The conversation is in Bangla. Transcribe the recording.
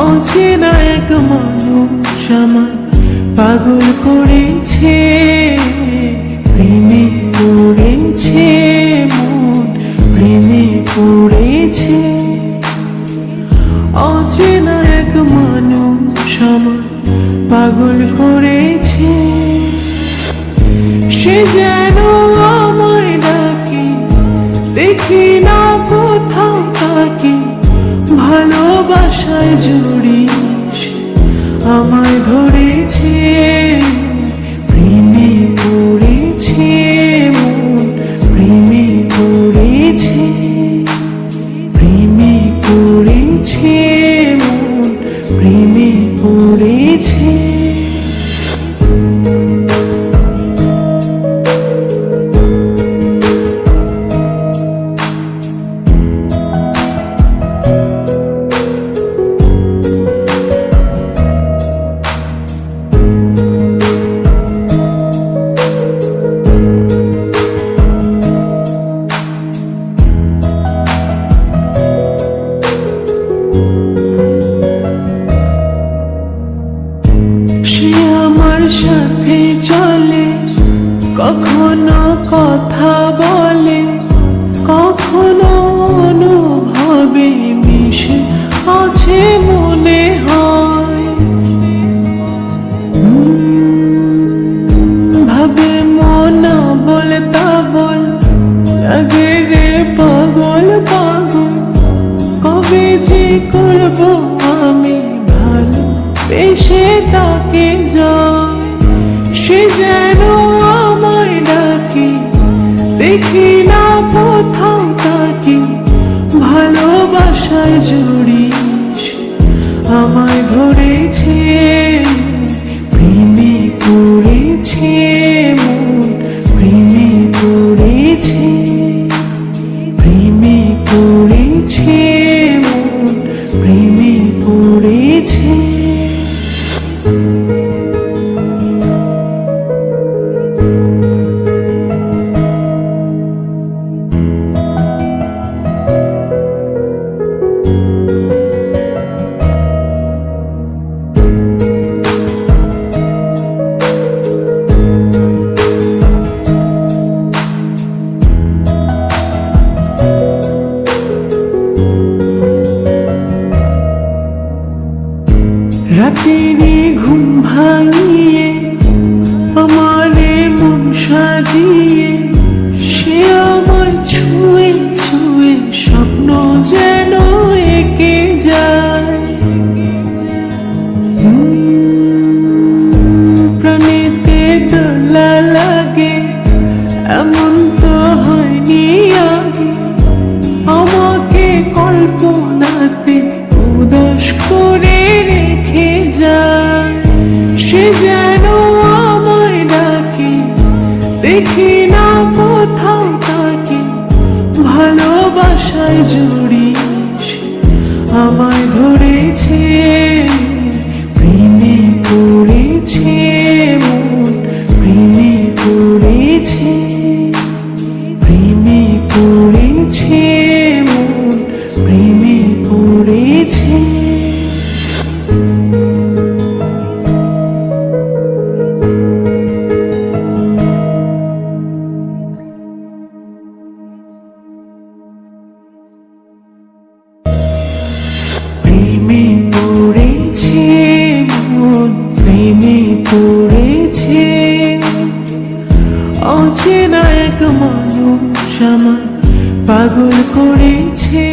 অচেনা এক মানুষ আমার পাগল করেছে, প্রেমে পড়েছে মন, প্রেমে পড়েছে। অচেনা এক মানুষ আমার পাগল করেছে, সে যেন আমায় ডাকে, দেখি না কোথাও তাকে, ভালোবাসায় জড়িয়ে আমায় ধরেছে, প্রেমে পড়েছে মন, প্রেমে পড়েছে, প্রেমে পড়েছে মন, প্রেমে পড়েছে। সে আমার সাথে চলে, কখনো কথা বলে, কখনো অনুভবে মিশে আছে মনে হয়। ভাবে মনা বলে তা বল, লাগে রে পাগল পাগল, কবে যে করবো আমি ভালো বেশে তাকে যায়। সে যেন আমায় ডাকে, দেখি না কোথাও তাকে, ভালোবাসায় জড়িয়ে আমায় ধরেছে, প্রেমে পড়েছে মন, প্রেমে পড়েছে, প্রেমে পড়েছে মন, প্রেমে পড়েছে। রাতেরই ঘুম ভাঙিয়ে আমারে মন সাজিয়ে, সে আমার ছুঁয়ে ছুঁয়ে স্বপ্ন যেন এঁকে যায়। প্রাণেতে দোলা লাগে, এমন তো হয়নি আগে, আমাকে কল্পনাতে উদাস করে রেখে যায়। সে যেন আমায় ডাকে, দেখি না কোথাও তাকে, ভালোবাসায় জড়িয়ে আমায় ধরেছে, প্রেমে পড়েছে মন, প্রেমে পড়েছে, প্রেমে পড়েছে মন, প্রেমে পড়েছে। প্রেমে পড়েছে মন, প্রেমে পড়েছে। অচেনা এক মানুষ আমার পাগল করেছে।